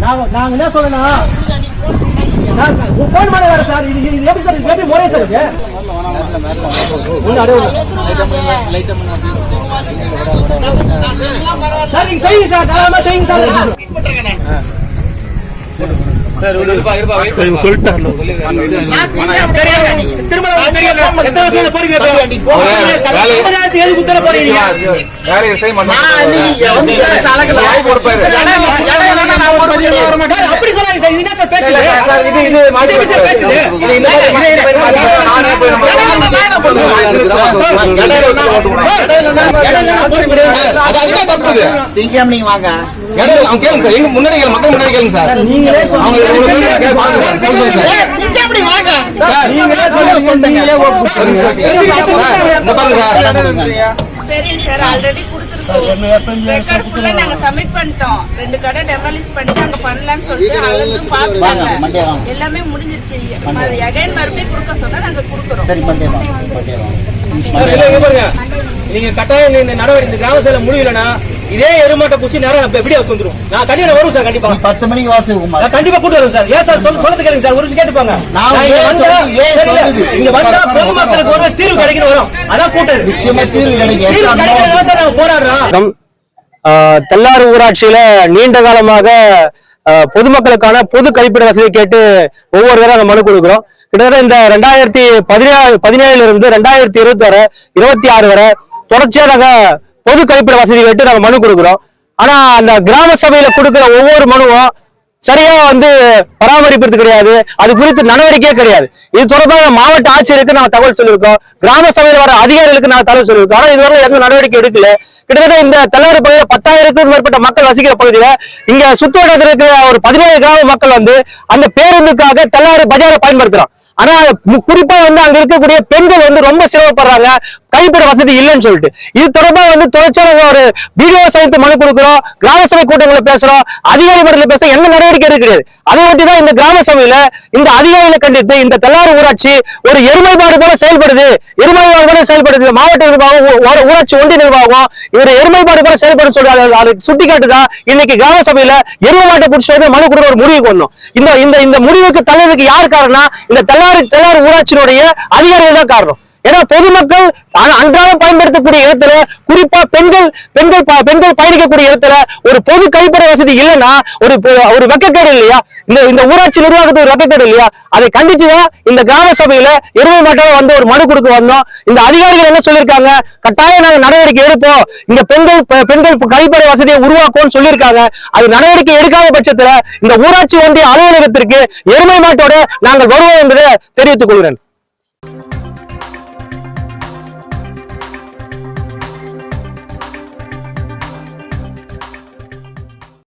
நாங்க என்ன சொல்லனா போன் பண்ண வேற சார் இது எப்படி சார் எப்படி முறை சார் இருக்கு சார் நீங்க செய்யுங்க சார் தாராளமா செய்யுங்க சார் சார் சொல்லிட்டாங்க எத்தனை வருஷம் போறீங்க எதுக்கு உத்தர போறீங்க வேலையை செய்ய அப்படி சொல்லாங்க சார் இது பேச்சு இது பேச்சு நீங்க வாங்க முன்னாடி மக்கள் முன்னாடி கேளுங்க சார் நீங்களே சரி சார் ஆல்ரெடி கொடுத்துருக்கோம் ரெக்கார்ட் ஃபுல்லா நாங்க சப்மிட் பண்ணிட்டோம் 2 கடை டெமாலிஷ் பண்ணிட்டு அங்க பண்ணலாம்னு சொல்லிட்டு அவங்க பாத்துட்டாங்க எல்லாமே முடிஞ்சிருச்சு அகைன் மறுபடியும் கொடுக்க சொன்னா நாங்க கொடுக்குறோம் சரி நீங்க கட்டாயம் இந்த நடவடிக்கை இந்த கிராம சபையில முடியலன்னா இதே எருமாட்டை பூச்சி நேரம் வீடியோ வந்துரும் நான் கண்டிப்பா வரும் சார் கண்டிப்பா 10 மணிக்கு நான் கண்டிப்பா கூட்டு வரும் சார் ஏன் சார் சொல்றது கேளுங்க சார் ஒரு விஷயம் கேட்டுப்பாங்க இங்க வந்தா பொதுமக்களுக்கு ஒரு தீர்வு கிடைக்கணும் வரும் அதான் கூட்டம் நிச்சயமா தீர்வு கிடைக்கும் சார் நாங்க போராடுறோம் தெல்லாறு ஊராட்சியில நீண்ட காலமாக பொதுமக்களுக்கான பொது கழிப்பிட வசதி கேட்டு ஒவ்வொரு தடவை மனு கொடுக்கிறோம். கிட்டத்தட்ட இந்த 2017 இருந்து 2020 வரை 26 வரை தொடர்ச்சியா நாங்க பொது கழிப்பிட வசதி கேட்டு நாங்க மனு கொடுக்கிறோம். ஆனா அந்த கிராம சபையில கொடுக்கிற ஒவ்வொரு மனுவும் சரியா பராமரிப்பது கிடையாது. அது குறித்து நடவடிக்கையே கிடையாது. இது தொடர்பாக மாவட்ட ஆட்சியருக்கு நாங்க தகவல் சொல்லியிருக்கோம். கிராம சபையில வர அதிகாரிகளுக்கு நாங்க தகவல் சொல்லியிருக்கோம். ஆனா இதுவரை எந்த நடவடிக்கை எடுக்கல. கிட்டத்தட்ட இந்த தெல்லாறு பகுதியில் 10,000க்கும் மேற்பட்ட மக்கள் வசிக்கிற பகுதியில இங்க சுற்றுவட்டத்தில் இருக்கிற ஒரு 17 கிராம மக்கள் அந்த பேருந்துக்காக தெல்லாறு பஜாரை பயன்படுத்துறோம். ஆனா குறிப்பா அங்க இருக்கக்கூடிய பெண்கள் ரொம்ப சிரமப்படுறாங்க கழிப்பிட வசதி இல்லைன்னு சொல்லிட்டு. இது தொடர்பாக தொடர்ச்சியாக ஒரு வீடியோ சைத்து மனு கொடுக்கிறோம், கிராம சபை கூட்டங்களை பேசுறோம், அதிகாரி மட்டத்தில் பேசுறோம், எந்த நடவடிக்கை கிடையாது. அதை ஒட்டிதான் இந்த கிராம சபையில இந்த அதிகாரிகளை கண்டித்து இந்த தெல்லாறு ஊராட்சி ஒரு எருமைப்பாடு போல செயல்படுது, மாவட்ட நிர்வாகம் ஊராட்சி ஒன்றிய நிர்வாகம் இவர் எருமைப்பாடு போல செயல்படும் சொல்லி அதை சுட்டிக்காட்டுதான் இன்னைக்கு கிராம சபையில எருமை மாட்டை பிடிச்சிட்டு மனு கொடுக்க ஒரு முடிவுக்கு வந்தோம். இந்த முடிவுக்கு தலைவருக்கு யார் காரணம்? இந்த தெல்லாறு ஊராட்சியினுடைய அதிகாரிகள் தான் காரணம். ஏன்னா பொதுமக்கள் அன்றாடம் பயன்படுத்தக்கூடிய இடத்துல குறிப்பா பெண்கள் பயணிக்கக்கூடிய இடத்துல ஒரு பொது கழிப்பிட வசதி இல்லைன்னா ஒரு வெக்கக்கேடு இல்லையா? இந்த ஊராட்சி நிர்வாகத்துக்கு ஒரு வெக்கக்கேடு இல்லையா? அதை கண்டிச்சுதான் இந்த கிராம சபையில எருமை மாட்டாக ஒரு மனு கொடுக்க வந்தோம். இந்த அதிகாரிகள் என்ன சொல்லியிருக்காங்க? கட்டாயம் நாங்க நடவடிக்கை எடுப்போம், இங்க பெண்கள் கழிப்பிட வசதியை உருவாக்கும்னு சொல்லியிருக்காங்க. அது நடவடிக்கை எடுக்காத பட்சத்துல இந்த ஊராட்சி ஒன்றிய அலுவலகத்திற்கு எருமை மாட்டோட நாங்கள் வருவோம் என்பதை தெரிவித்துக் கொள்கிறேன்.